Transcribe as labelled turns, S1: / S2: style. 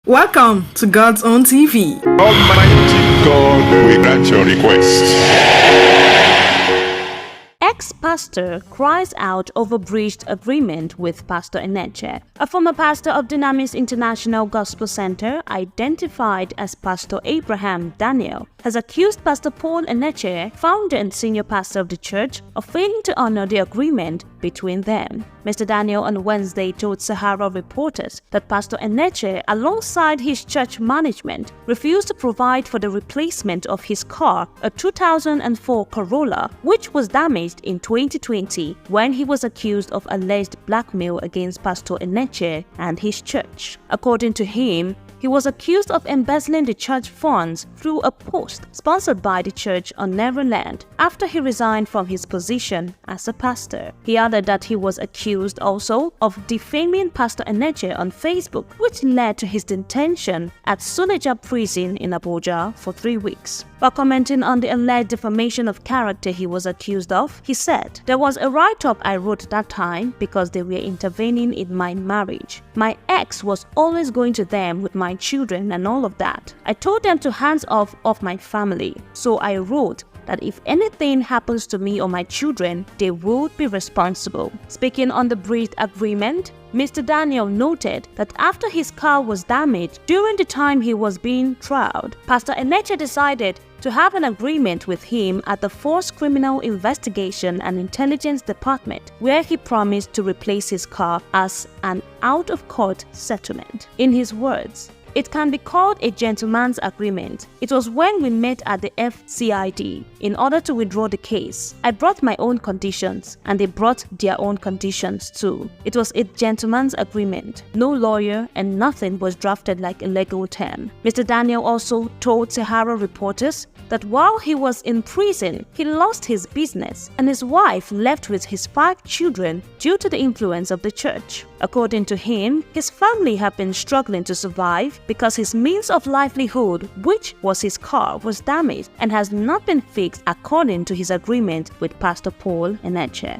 S1: Welcome to God's Own TV.
S2: Almighty God, we grant your request.
S3: Ex-pastor cries out over breached agreement with Pastor Enenche. A former pastor of Dunamis International Gospel Center, identified as Pastor Abraham Daniel, has accused Pastor Paul Enenche, founder and senior pastor of the church, of failing to honor the agreement between them. Mr. Daniel on Wednesday told Sahara reporters that Pastor Enenche, alongside his church management, refused to provide for the replacement of his car, a 2004 Corolla, which was damaged in 2020 when he was accused of alleged blackmail against Pastor Enenche and his church. According to him, he was accused of embezzling the church funds through a post sponsored by the church on Neverland after he resigned from his position as a pastor. He added that he was accused also of defaming Pastor Enenche on Facebook, which led to his detention at Suleja prison in Abuja for 3 weeks. While commenting on the alleged defamation of character he was accused of, he said, "There was a write-up I wrote that time because they were intervening in my marriage. My ex was always going to them with my children and all of that. I told them to hands off of my family. So I wrote that if anything happens to me or my children, they would be responsible." Speaking on the breached agreement, Mr. Daniel noted that after his car was damaged during the time he was being trialed, Pastor Enenche decided to have an agreement with him at the Force Criminal Investigation and Intelligence Department, where he promised to replace his car as an out-of-court settlement. In his words, "It can be called a gentleman's agreement. It was when we met at the FCID in order to withdraw the case. I brought my own conditions and they brought their own conditions too. It was a gentleman's agreement. No lawyer and nothing was drafted like a legal term." Mr. Daniel also told Sahara reporters that while he was in prison, he lost his business and his wife left with his 5 children due to the influence of the church. According to him, his family have been struggling to survive because his means of livelihood, which was his car, was damaged and has not been fixed according to his agreement with Pastor Paul Enenche.